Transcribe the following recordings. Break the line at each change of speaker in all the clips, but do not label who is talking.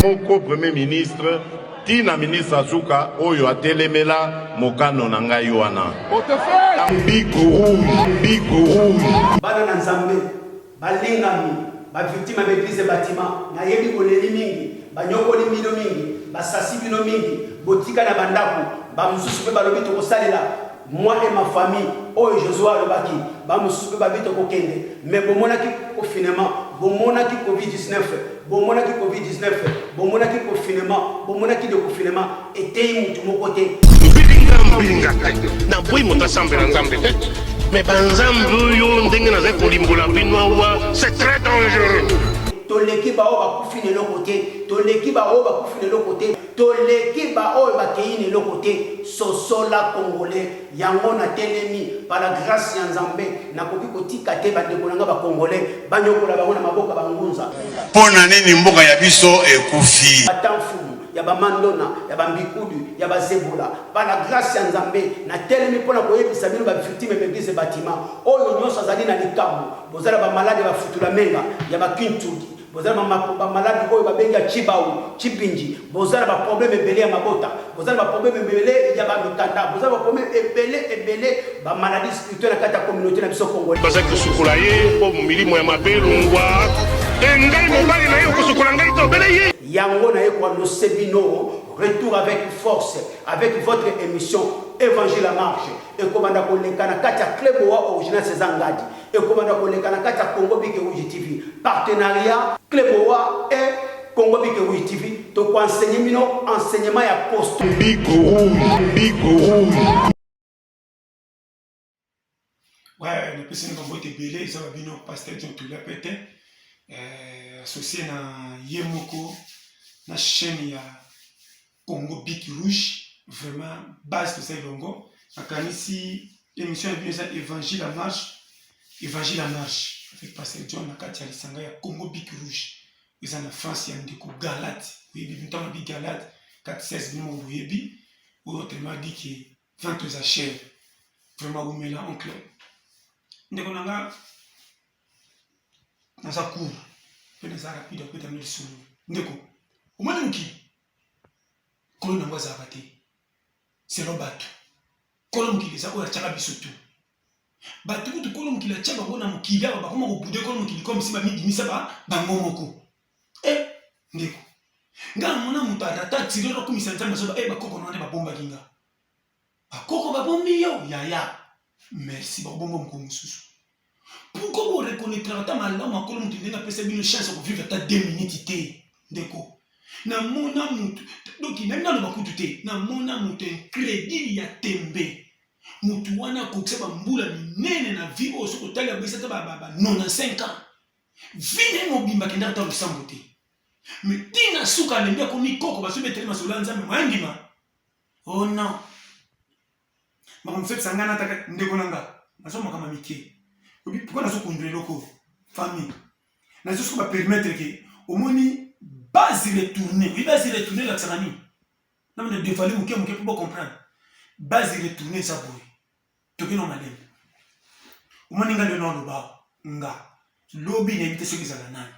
moko premier ministre tina ministre Azuka oyo atelemela mokano na ngai wana bigo rouge
bana na nzambe balingami ba victime ba église bâtiment na yebi koleli mingi banyokoli mino mingi basasi bino mingi botika na bandako ba mususu pe balobi to kosalela moi et ma famille oyo Joshua lobaki ba mususu pe babito kokende mais bomonaki confinement bomonaki covid-19 bomonaki covid-19 bomonaki confinement bomonaki de confinement était mutu mokote
bilinga na boy moto asambela nzambe mais banzambe yo ndenge na kolimbola binoa c'est très dangereux.
Toleki ba oba kufine le côté toleki ba oba kufine le côté toleki ba oba keine le côté sosola congolais yango na telemi par la grâce ya nzambe na koki kotika te ba dekolanga ba congolais banyokola ba na maboka ba ngunza
pona nini mboka ya biso ekufi
atamfumu ya ba mandona ya ba mbikudu ya ba zebola par la grâce ya nzambe na telemi pona koyebisa bino ba victime d'église bâtiment oyo nyoso azali na likambo bozala ba malade ba futula menga ya ba kintuki bozala ba malade oyo ba benga chibau chipinji bozala ba problème ebele ya mabota bozala ba problème ebele ya ba mikanda bozala ba problème ebele ba maladie spirituelle na kata communauté na biso congolais
baza kusukula ye po milimo ya mabelungwa engai mobali na ye kusukula ngai to bele ye
yango na ye kwa no sebino retour avec force avec votre émission Évangile à marche et commanda kolekana kata Kleboa original Césangadi et commanda kolekana kata Congo Bike Rouge TV partenariat Kleboa et Congo Bike Rouge TV to ko enseignement ya poste
bigo rouge
ouais le PC nous vote belé ça va bino pasteur John tout la pété associé na Yemoko na chaîne ya Congo Bike Rouge vraiment base de ces longo akanisi émission bien ça évangile à marche avec pasteur John na kati ya lisanga ya Congo Bike Rouge ils en France ya ndeko Galate oui bientôt bi Galate 416 bimo buyebi ou autrement dit que vente aux achèves vraiment vous mêlez en club ndeko nanga na sa cour pe na sa rapide pe tamel sulu ndeko o mwana muki ko na ngwa za bate c'est le bateau kolom ki les akoya tchaka bisotu bateau to kolom ki la tchaka bona mukila ba koma ko bude kolom ki comme si ba midi misa ba ngomoko ndeko nga mona muta data tirero kumisa nzamba so ba koko no ba bomba kinga ba koko ba bombi yo ya merci ba bomba mko mususu pourquoi vous reconnaître ta malama kolom ki ndenga pesa bino chance ko vivre ta 2 minutes té ndeko na mona mutu donc nanga no bakutu te na mona mutu crédit ya tembe mutu wana ko tseba mbula minene na vie o soko tala bisa ta ba 95 ans vine mobimba kenda ta lusambo te mais tina suka lembia ko mikoko ba sobe telema solanza me mwandima oh non ma fait sangana ta ndeko nanga nasoma kama mike pourquoi na soko ndre loko famille na soko ba permettre que au moni base retourner oui base retourner la tsanani non mais de fallait muke pour comprendre base retourner ça boy to kino malem o moni nga le non ba nga lobby na invité ceux qui zala nana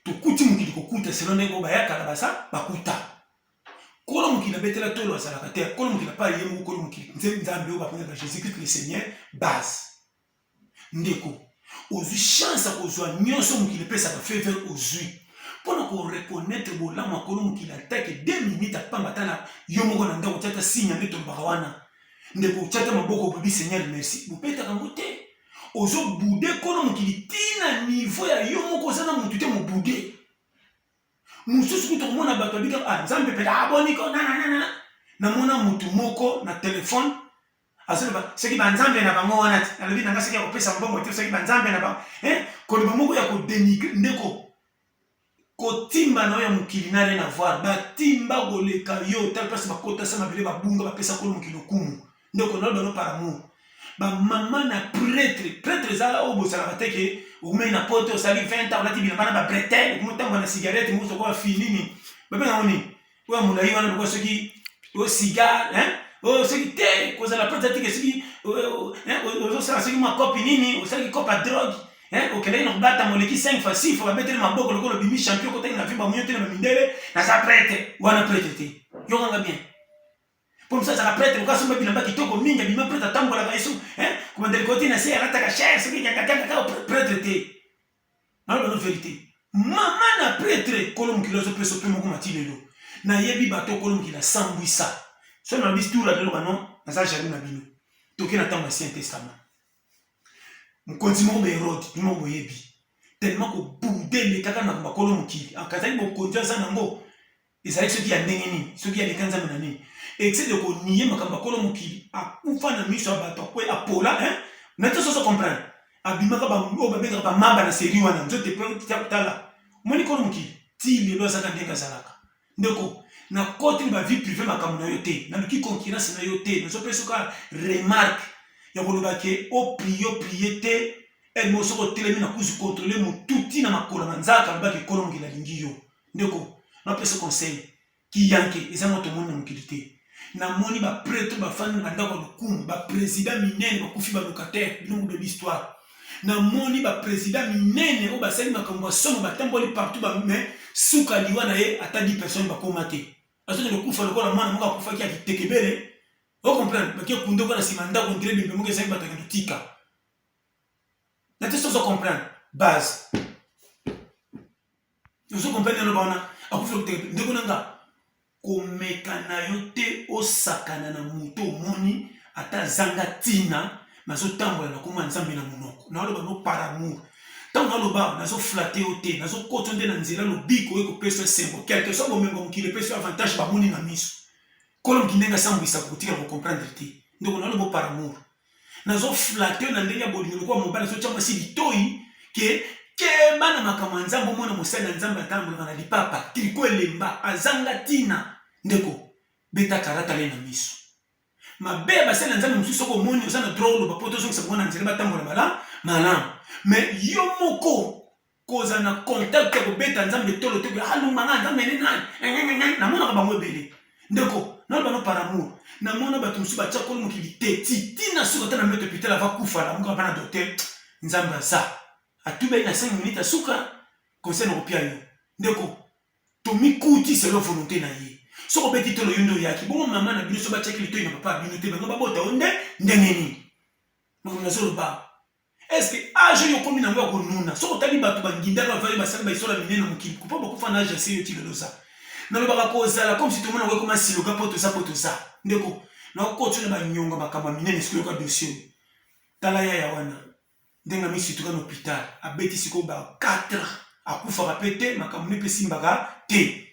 to kuti mukili ko kuta selone ko ba yakala basa bakuta kolo mukili betela tolo sala ka terre kolo mukili pa yemu kolo mukili nzambe o ba pona Jésus Christ le Seigneur base ndeko ozu chance ko zo nyonso mukili pesa ka faveur ozu pour qu'on reconnaître bola makolo mukili attaque 2 minutes apamba tana yo moko na ndako tata sinya ndeto bakawana ndeko tata maboko bobi Seigneur merci bopeta kangote ozo bude kono mukili tina niveau ya yo moko sana mutu te mo bude mususu kuto mona bato bika nzambe pela aboni ko na mona mutu moko na téléphone asema seki banzambe na bango wana alobi nanga seki ko pesa mbongo te seki banzambe na ba ko moko ya ko dénigrer ndeko kotimba na ya mukili na rien à voir batimba goleka yo tal place bakota sama bile babunga bapesa ko mukili kumu ndeko na dono par amour ba maman na prêtre za o bosala bateke o me na poto o sali 20 ans lati bina bana ba bretel ko mutamba na cigarette muso ko fini ni bebe na oni wa mulai wana ko soki o cigare o soki te ko za la prêtre tike soki o so sala soki ma copine nini o sali copa drogue hein okende no bata moleki 5 fois 6 fois betele maboko lokolo bimi champion kota na vimba moyo tena mindele na sa prêtre wana prêtre te yo nganga bien pour ça ça prêtre ko somba bilamba kitoko minga bima prêtre tambola ka yesu hein comme de côté na se alata ka cher ce qui ka prêtre te na la vérité mama na prêtre kolom kilozo peso pe moko matilelo na yebi bato kolom kila sambwisa so na bistura de lo banon na sa jari na bino toki na temps ancien testament mkonzimo be Hérode bimo boyebi tellement ko boudele kaka na bakolo mokili akazali bokonza za nango ezali soki ya ndenge nini soki ya likanza na nini excès de ko nier makamba bakolo mokili akufa na miso bato ko apola hein na to so comprendre abimaka ba mbo ba benga ba mamba na seri wana nzote pe tala moni kolo mokili ti lelo saka ndenga zalaka ndeko na côté ba vie privée makambo na yo te na luki concurrence na yo te na so peso ka remarque ya koloba ke o prier te el mo soko telemi na kuzu contrôler mo tuti na makola manzaka ba ke kolo ngila lingio ndeko na peso conseil ki yanke eza moto mona mokilité na moni ba prêtre ba fani na ndako lukumu ba président minene ba kufi ba locataire bilongo de l'histoire na moni ba président minene o ba sali makambo somo ba tamboli partout ba mais suka liwa na ye ata 10 personnes ba komate aso de kufa lokola mwana moka kufa ki akitekebele. Vous comprenez? Parce que vous devez se demander on dirait que vous avez besoin de tika. La tête vous comprendre base. Vous comprenez le bana? Aku faut que ndeko nanga komekana yote osakana na muto moni ata zanga tina mazo tambola na koma nzambe na munoko. Na loba no par amour. Tant na loba nazo flatter yote nazo kotonde na nzira lobiko eko peso sembo. Quelque soit bo mengo mukile peso avantage ba moni na miso. Kolom kinenga sambwisa kutika ko comprendre te ndoko nalo bo par amour nazo flatter na ndenge bolingo kwa mobala so chamba si litoi ke bana makamanza mbo mona mosala nzamba tambola na lipapa triko elemba azanga tina ndeko beta karata le na miso mabe basala nzamba mususu ko moni osana drôle ba poto so sabona nzela batambola bala malam mais yo moko koza na contact ko beta nzambe tolo te halu manga nzambe nani na mona ba mwebele ndeko na bano par amour na mona bato musu batia kolo mokili te tina suka tana mbeto hôpital ava kufa la munga bana docteur nzamba za atube na 5 minutes asuka conseil no pia yo ndeko to mikuti selon volonté na ye soko beti tolo yondo yaki bongo mama na bino so batia kilito na papa bino te bango babota onde ndengeni no na zolo ba est-ce que âge yo komi na ngwa ko nuna soko tali bato banginda ba vali basala ba isola minene mokili ko pa bokufa na âge se yo ti losa na lobaka kozala comme si tout le monde a commencé le capote ça ndeko na okotuna ba nyonga makamba minene sikyo ka dossier tala ya wana ndenga misi tuka na hôpital abeti siko ba 4 akufa rapete makambo ne pesi mbaka te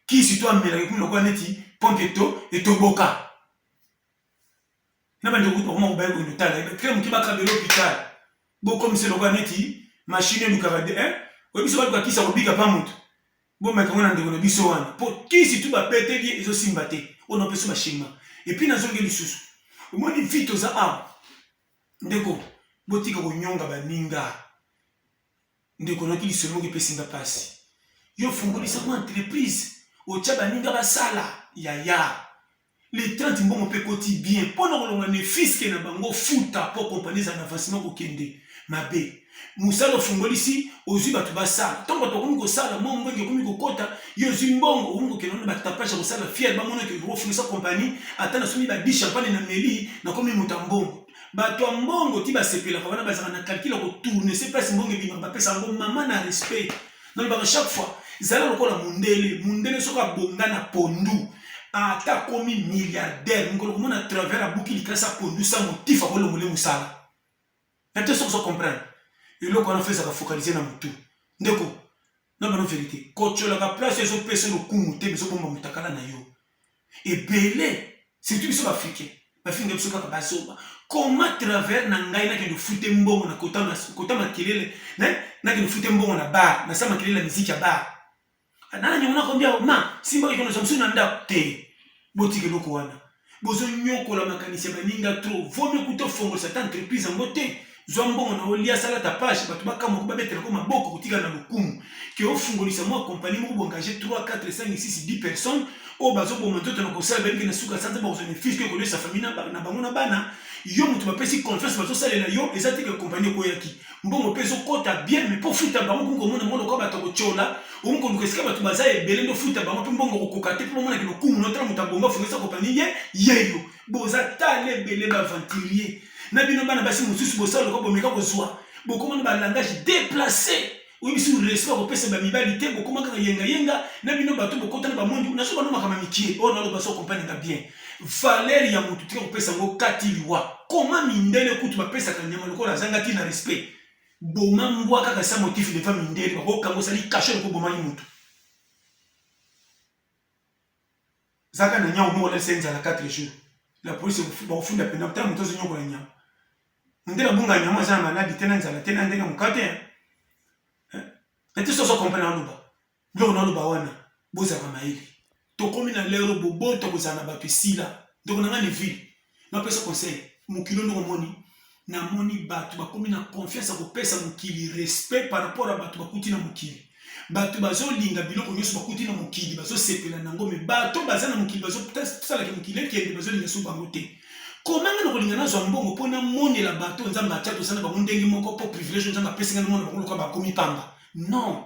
ki si toi mela ku lokwa neti pompe to etoboka na bande ko to mo ba ko ndotala ba krem ki ba ka be l'hôpital bo comme c'est lokwa neti machine du karade obiso ba ko kisa ko bika pa mutu bon mais comment on a développé biso wana pour qui si tout ba péter bien ils aussi mbaté on a fait ça chima et puis na zonge lisusu au moins une vite aux a ndeko botika ko nyonga ba ninga ndeko na kili solo ke pesinga pasi yo fungolisa mo entreprise o tshaba ninga ba sala ya les 30 mbongo pe koti bien pona ko longa ne fisque na bango futa pour compagnie za avancement ko kende mabe musalo fungolisi ozwi bato basala ntango bato bakomi kosala mwa mbongo ekomi kokota yo ozwi mbongo okomi kokende na batapasha kosala fier bamona ke kofungisa kompani ata nasomi badi champagne na meli nakomi moto ya mbongo bato ya mbongo ti basepelaka wana bazaka na calcule kotourne se place mbongo ebimaka bapesa yango mama na respect nalobaka chaque fois zala lokola mundele soki abonga na pondu ata komi milliardaire mokolo komona travers abuki likasa pondu sa motif akolongole mosala ate soki so comprendre eloko wana fezaka focaliser na mutu ndeko na bano vérité kotolaka place ezo pesa lokumu te bezo bomba mutakala na yo ebele surtout biso bafricain bafinga biso kaka bazoba comment travers na ngai nakende fute mbongo na kota makelele nakende fute mbongo na bar na sa makelele la miziki ya bar anana nyona kombia ma simba ikono samsu na nda te botike loko wana bozo nyokola makanisi baninga trop vaut mieux kuto cette entreprise en beauté Zombongo na olia sala tapage bato bakamo ba betela ko maboko kutika na lokumu ke ofungolisa mo compagnie mo engager 3 4 5 6 10 personnes o bazo bo monto na ko sala bengi na suka sanza ba ozone fiske ko lesa famille na bango na bana yo mutu bapesi confiance bazosalela yo eza te ke compagnie koyaki mbongo mpe ezokota bien mais mpo futa bango mpo komona mono kwa bato kochola omukoluka esika bato baza ebele ndo futa bango mpe mbongo kokoka te mpo omonaki lokumu notala moto abongo afungisa kompagnie ye yeyo boza tala ebele baventurier na bino bana basi mosusu bosala lokwa bomeka kozwa bokomona balangage déplacé oui biso respect kopesa bamibali te bokoma kaka yenga na bino bato bokota na bamondi naso bano makama mikie o nalo baso kompagnie nga bien valeur ya mutu tika kopesa ngo katiliwa koma mindele kutu bapesa kanyama lokola zangati na respect boma mbwa kaka sa motif de femme mindele bakokango sali cacher ko boma mutu zaka na nyao mo la senza la 4 jours la police ba funda pena ta mutu zo nyoko na nyama ndela bunga nyama za maladi tena nzala tena ndenga mukate ete so comprendre luba lo na luba wana boza kama hili tokomi na lero boboto kozana ba pesila ndoko nanga ne ville na pesa conseil mukilo ndo moni na moni batu bakomi na confiance ko pesa mukili respect par rapport à batu bakuti na mukili batu bazo linga biloko nyoso bakuti na mukili bazo sepela nango me batu bazana mukili bazo sala ke mukili ke bazo linga so bango te komanga na kolinga na zo mbongo pona monde la batu nzamba achato sana ba ndengi moko po privilège nzamba pesa ngana mona bakolo ko bakomi pamba non.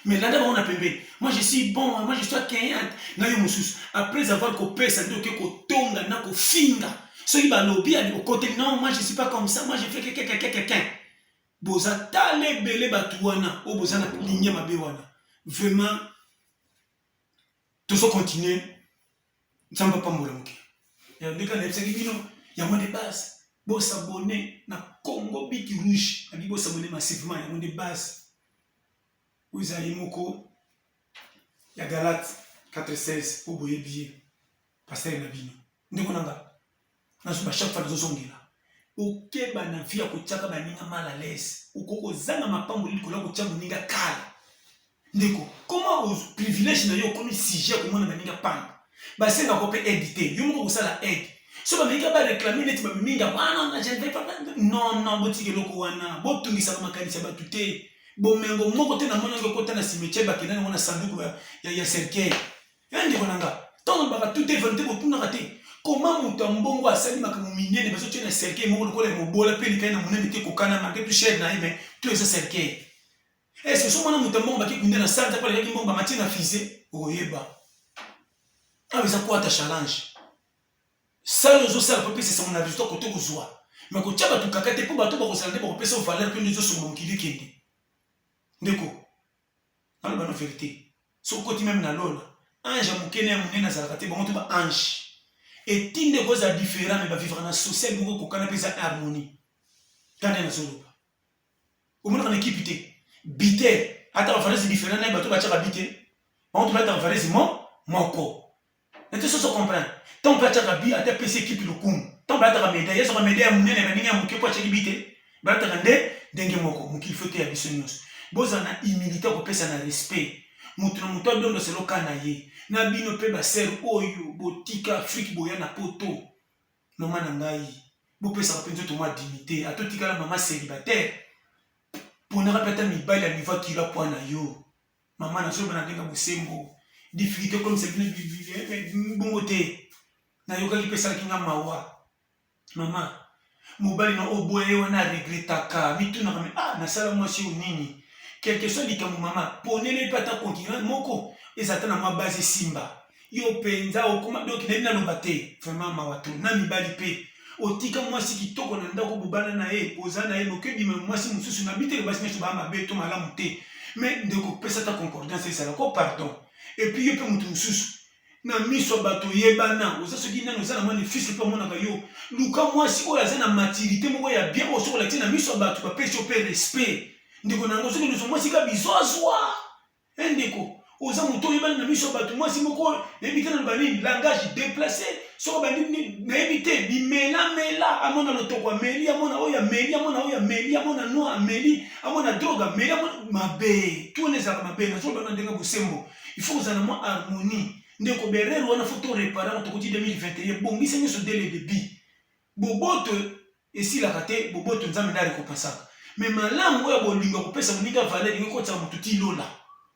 Mais là d'abord on a pembé. Moi je suis bon, moi je suis kenyat. Na yo mususu. Après avoir copé ça dit que ko tonga na ko finga. So iba lobby a dit au côté non, moi je suis pas comme ça, moi je fais quelqu'un. Boza tale belé batuana, o boza na ligne mabe wana. Vraiment tout ça continue. Nzamba pa molamuki. Ya ndeka na tsaki bino, ya mo de base. Bo s'abonner na Congo Biki Rouge. Abi bo s'abonner massivement ya mo de base. Vous avez moko ya Galate 4:16 au boye billet pasteur na bino ndeko nanga na suba chaque fois zozongela okeba na via ko tchaka baninga mal à l'aise ukoko zanga mapambo liko la ko tchaka ninga kala ndeko comment os privilèges na yo comme sujet ko mona baninga panga basenga ko pe éditer yo moko kusala aide so ba minga ba réclamer net ba minga wana na je ne vais pas non botike loko wana botungisa kama kanisa batute bomengo moko te na mona ngo kota na cimetière bakena na mona sanduku ya cercueil yandi konanga tant ba tout éventé botuna raté comment muto mbongo asali makamu minene bazo tena cercueil moko lokola mobola pe likana na monene te kokana marqué tout cher na mais tout ça cercueil est-ce que so mona muto mbongo baki kunde na santa kwa leki mbongo mati na fise oyeba avec ça quoi ta challenge ça le zo ça peut c'est mon avis to koto kozwa mais ko tchaba tout kakate po bato ba ko sala te ba ko pesa valeur pe nzo so mon kili ndeko na ba no vérité so koti même na lola ange mukene munene na zalaka te bango to ba ange et tinde koza différent mais ba vivre na social moko ko kana pesa harmonie kana na solo o mona na équipe te bité ata ba farezi différent na ba to ba tchaka bité on to ba ta farezi moko et tout ça se comprend tant ba tchaka bi ata pesa équipe lokumu tant ba ta médaille so ba médaille munene ba ninga muke kwa tchaki bité ba ta ngande ndenge moko mukili fote ya bisonyos boza na humilité ko pesa na respect mutu na mutu adondo selo kana ye na bino pe ba ser oyo botika Afrique boya na poto no mana ngai bo pesa ko penzo to ma dignité atotika la mama célibataire pona rapeta mibali ya niveau kila point na yo mama na so bana denga bosembo difficulté comme c'est bien bongo te na yo ka pesa kinga mawa mama mobali na oboye wana regretaka mituna kama na sala moi si nini quelque chose likambo mama ponele pata concurrent moko ezatana ma base simba yo penza okoma donc na lobate vraiment mawato na mibali pe otika mwasi kitoko na ndako bobana na ye poza na ye mokebi mwasi mususu na bitele basi meso ba mabe to malamu te mais ndeko pesa ta concordance ça ko pardon et puis yo pe mutu mususu na miso bato yebana oza soki nano za na mwana fils pe mona ka yo luka mwasi oyo azana maturité moko ya bien oso la tina miso bato ba pesa pe respect ndeko nango soki nous mwasi ka bizozwa ndeko oza muto yebana na miso bato mwasi moko ebita na bani langage déplacé soko bani na ebité bimela amona lotoko meli amona oya meli amona oya meli amona no meli amona droga meli amona mabe tout les armes mabe na so bana ndenga bosembo il faut que mo harmonie ndeko berero wana photo réparer en 2021 bongisa nyoso dès le début boboto esi la kate boboto nzambe na récompensa mais malamu oya bolinga kopesa moninga valeur ngiko tsa mututi lola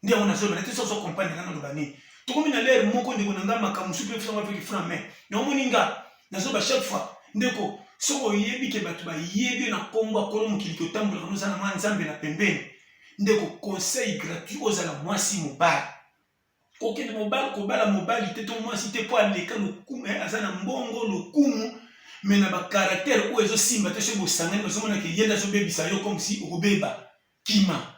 ndia ona so benete so compagnie kana lobani tokomi na l'air moko ndeko nanga makamusu pe fanga avec franc mais na moninga na so ba chaque fois ndeko soko yebi ke batu ba yebi na kombo akolo mokili ko tambola kono sana mwa nzambe na pembeni ndeko conseil gratuit ozala mwasi mobali kokende mobali kobala mobali te to mwasi te po aleka lokumu azana mbongo lokumu mais na ba caractère o ezo simba te chez bosangani bazomona ke yenda zo bebisa yo comme si okobeba kima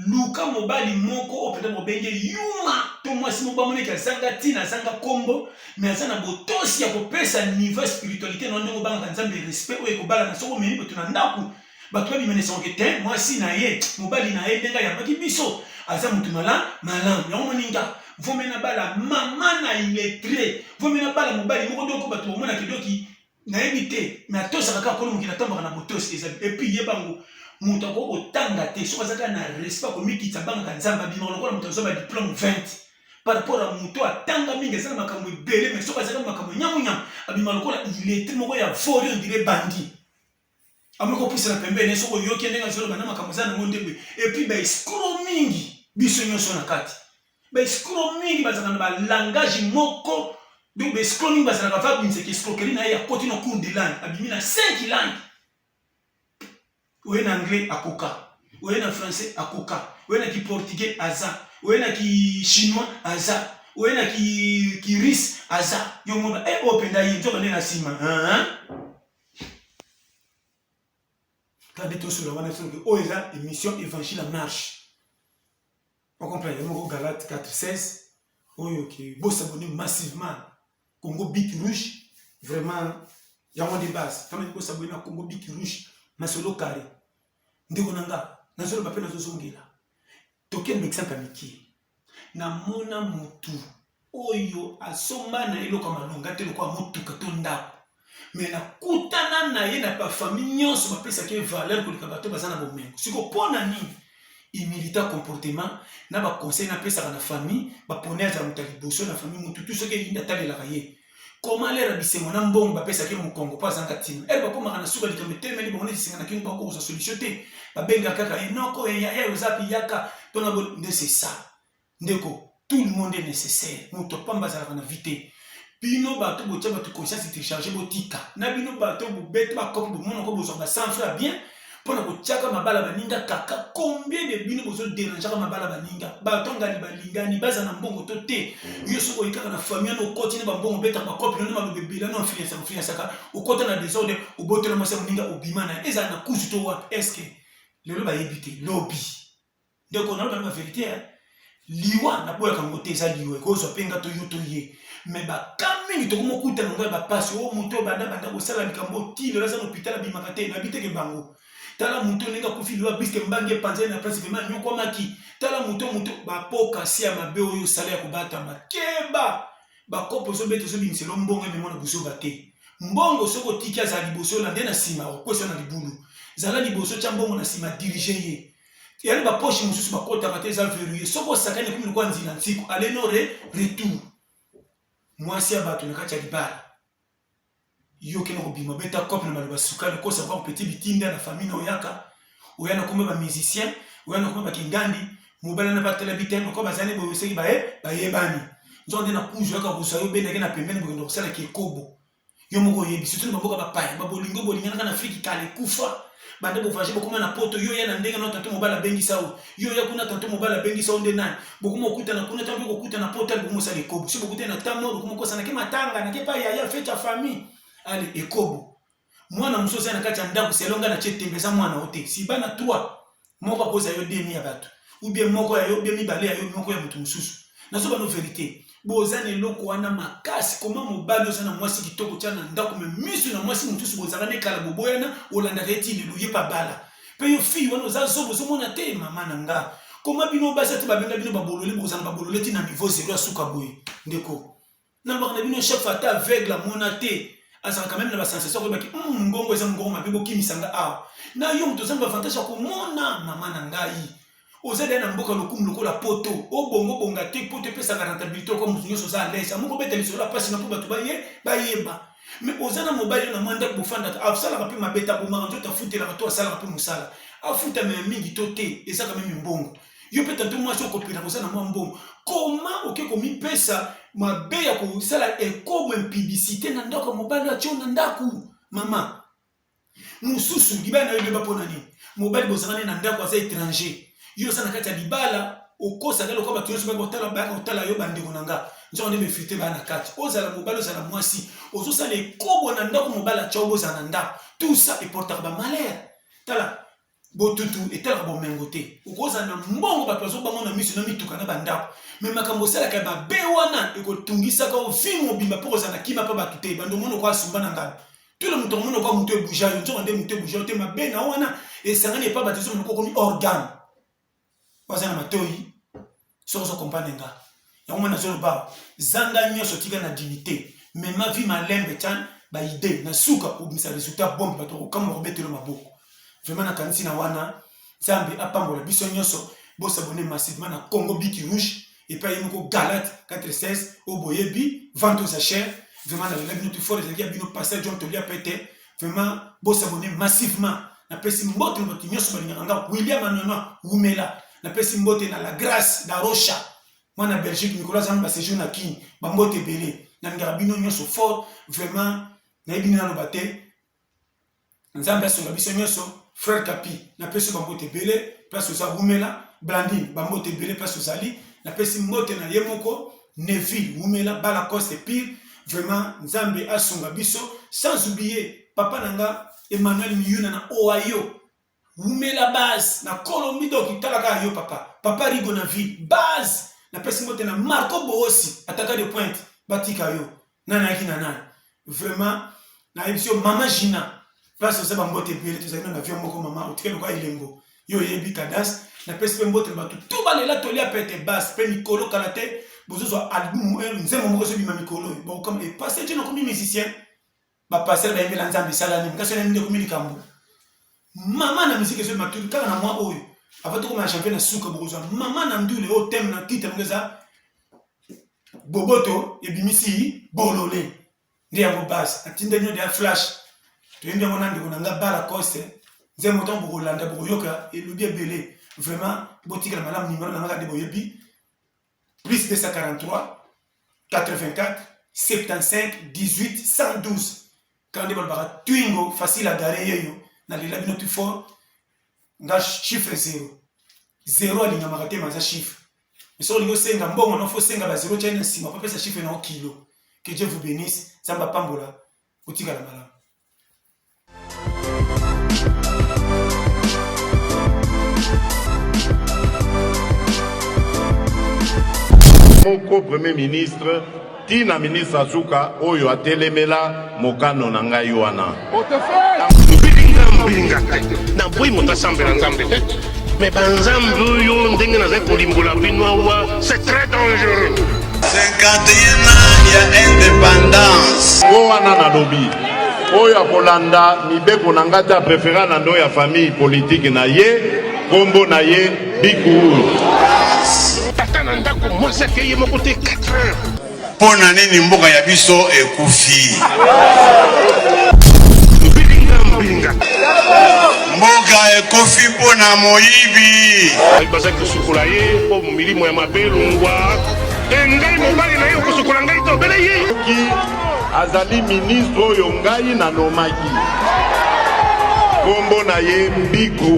luka mobali moko o peut-être obenge yuma to mwasi mobamone ke azanga tina azanga kombo mais azana botosi ya kopesa niveau spiritualité no ndongo banga nzambe respect o ekobala na soko meni botu na ndaku bato babimene sonke te mwasi na ye mobali na ye ndenga yambaki biso aza mutu malamu yango moninga vomena bala mama na illettré vomena bala mobali moko doko bato bomona kidoki nayebi te mais atosaka kaka kolo mokili atambaka na botosi ezali epuis ye bango moto ako otanga te soki azaka na respect komikitisa bangaka nzambe abima lokola moto azoba diplôme 20 par rapport à moto atanga mingi ezala makambo ebele mais soki azaka makambo nyamunyamu abima lokola illettré moko ya vori on dirait bandi amoko pusela pembeni soko yoki ndenge azoloba na makambo za nango ndenge epuis baescro mingi biso nyonso na kati baescro mingi bazalaka na balangage moko donc baescro mingi bazalaka babimisa ke escroquerie na ye akoti na cours de langue abimi na 5 langues oye na anglais akoka oye na français akoka oye na kiportugais aza oye na kichinois aza oye na kirusse aza yo mona openda ye nzoka nde na nsima tande tosula wana soki oyo eza émission évangile en marche on comprend yango Galate 4:16 oyo ke bosabone massivement Congo Bic Rouge vraiment yango de base kama ni bosabone na Congo Bic Rouge masolo carré ndeko nanga nazolo bape nazozongela tokende exemple amiki na mona mutu oyo asomba na eloko malonga te lokwa mutuka to ndako mais na kutana na ye na pa famille nyonso bapesa ke valeur kolika bato bazana bomengo siko pona nini imilita comportement na ba conseil na pesa na famille ba poner za mutaliboso na famille mutu tout ce que linda talela ye comment les rabisengo na mbongo bapesa ke mukongo pa zanga tina elle ba koma na suka litombe temeli bonne singa na kingo ko za solution te ba benga kaka inoko ya uzapi yaka pona bo c'est ça ndeko tout le monde est nécessaire muto pamba za na vite bino bato botia bato conscience télécharger botika na bino bato bobete ba kopo bomono ko bozonga sans frère bien pona kotiaka mabala baninga kaka combien de bino bozo déranger mabala baninga bato ngali balingani baza na mbongo to te yo soko ikaka na famille no continue ba mbongo beta ba kopo no malobe bila no influence ka ukota na désordre ubotela mose moninga obimana eza na kuzu to wa est-ce que lelo ba yebite lobby donc on a la vérité liwa na boya kango te za liwa ko so penga to yuto ye mais ba kamini to komo kuta ngo ba passe o muto banda ko sala likambo ti le za hôpital bimaka te na biteke bango tala muto ninga kufiliwa biske mbange panze na principalement nyoko maki tala muto ba poka si ya mabe oyo sala ya kubata makeba ba kopo so beto so bimiselo mbongo me mona buso bate mbongo soko tikia za liboso na ndena sima o kwesa na libulu zala liboso cha mbongo na sima diriger ye yani ba poche mususu ba kota kate za verrouiller soko sakane kumi kwa nzina ntsiku ale no retour mwasi abato na kati ya libala yo kena kobima beta kope na maloba sukali ko savoir petit bitinda na famille oyaka oyana komba ba musicien oyana komba ba kingandi mobala na batela bitendo ko bazane bo seki ba yebani nzonde na kuju yaka kusayo bena kena pembeni bo ndo kusala ke kobo yo moko yebi surtout na mboka ba pai ba bolingo bolingana kana Afrique kale kufa bande bo vaje bokoma na poto yo yana ndenga no tato mobala bengi sawo yo ya kuna tato mobala bengi sawo nde nani bokuma okuta na kuna tato okuta na poto bokumo sala kobo si bokuta na tamo bokumo kosa na ke matanga na ke pa ya fete famille ale ekobo mwana musoza na kati ya ndako selonga na chetembeza mwana ote si bana 3 moko koza yo demi ya bato ou bien moko ya yo bien mibale ya yo moko ya mutu mususu na so bano vérité bozana eloko wana makasi koma mobali ozana mwasi kitoko tana ndako me misu na mwasi mutusu bozana ne kala boboyana olanda reti le loye pa bala pe yo fi wana oza zobo zo mona te mama na nga koma bino basa te babenga bino babolole bozana babolole ti na niveau 0 asuka boye ndeko na bakana bino chef ata aveugle mona te asa quand même na ba sensation ko baki ngongo eza ngongo mabebo kimisanga awa na yo muto zamba avantage ko mona mama na ngai ozade na mboka lokumu lokola poto obongo bonga te poto pesa rentabilité ko mutu nyoso za lesa moko beta lisola pasi na po batu bayeba mais ozana mobile na manda bofanda afsala ka pe mabeta bo manga to futela ka to asala ka pe musala afuta me mingi to te eza quand même mbongo yo peut être moi so kopira kozana mwa mbongo comment oke komi pesa mabe ya ko sala ekobo en publicité na ndako mobile ya chona ndaku mama mususu libala na yo beba pona nini mobali bozangane na ndako aza étranger yo sana kati ya libala okosa kala ko bato yoso ba otala yo bandeko nanga nzo ndeme fité ba na kati ozala mobali ozala mwasi ozosala ekobo na ndako mobala cha obozana ndako tout ça est porteur ba malheur tala botutu etala bo mengote okoza na mbongo bato bazobanga na miso na mituka na bandako mais makambo sala ka ba bewana ekotungisa ka ofimo bimba pokoza na kima pa bato te bando mono kwa sumba na ngalo tout le monde mono kwa muto ebuja yo nzo ndeme muto ebuja te mabe na wana esangani pa bato zo mono ko komi organe wazana matoi sozo kompanenga ya mwana zo ba zanga nyoso tika na dignité mais ma vie malembe chan ba idée na suka obimisa résultat bombe bato ko kama robetelo maboko vraiment na kanisi na wana Zambi apambola biso nyoso bo s'abonner massivement na Congo Biki Rouge et puis yimoko Galate 416 oboyebi vente aux achats vraiment na la minute fort les gars bino passage on tolia pété vraiment bo s'abonner massivement na pesi mbote mbote nyoso balinganga William Anona Wumela na pesi mbote na la grâce da Rocha mwana Belgique Nicolas Zamba séjour na Kini ba mbote belé na ngabino nyoso fort vraiment na yebini na lobate Nzambe asunga biso nyoso frère Kapi na pesi bambote belé place oza Wumela Blandine bambote belé place ozali na pesi mbote na yemoko Neville Wumela Bala Coste pire vraiment Nzambe asunga biso sans oublier papa nanga Emmanuel Miyuna na Ohio Wumela base na Colombie donc talaka yo papa Rigo na vie base na pesi mbote na Marco Boosi attaquant de pointe batika yo nana ki nana vraiment na émission Mama Gina place au seba mbote belé tu sais na avion moko mama otikelo kwa ilembo yo yebi kadas na pesi mbote bato tout balela tolia pete base pe Mikolo Kalate bozo album nzemo moko so bima Mikolo bon comme et passer tu no comme musicien ba passer ba yembela Nzambe sala ni ngaso na ndeko milikambo mama na musique so matuli kaka na moi oyo avant ko ma champion na suka bozo mama na ndule o thème na titre ngeza boboto ebimisi bolole ndia mo base atinda nyo dia flash tuyende mona ndiko nanga Bala Coste nzemo ton bokolanda bokoyoka elobi ebele vraiment botika na malamu numéro nanga de boyebi plus 243 84 75 18 112 quand de balbara twingo facile à garer yo na lela bino tu fort nga chiffre 0 alinga makate maza chiffre mais so lingo senga mbongo no fo senga ba 0 china sima pa pesa chiffre na kilo que Dieu vous bénisse samba pambola botika la malamu.
Moko premier ministre tina ministre Azuka oyo atelemela mokano na ngai wana
mbilinga na boyi moto asambela Nzambe te mais banzambe oyo ndenge naza kolimbola bino awa c'est très dangereux
51 ans ya indépendance
o wana na lobi oyo akolanda mibeko na ngata préféré na ndo ya famille politique na ye kombo na ye Biku
tata na ndako mwasi akeye moko te 4 heures
pona nini mboka ya biso ekufi
mbilinga
mboka ekufi pona moyibi
baza kosukola ye po milimo ya mabe longwa ngai mobali na ye okosukola ngai to bele ye
azali ministre oyo ngai na nomaki kombo na ye Biku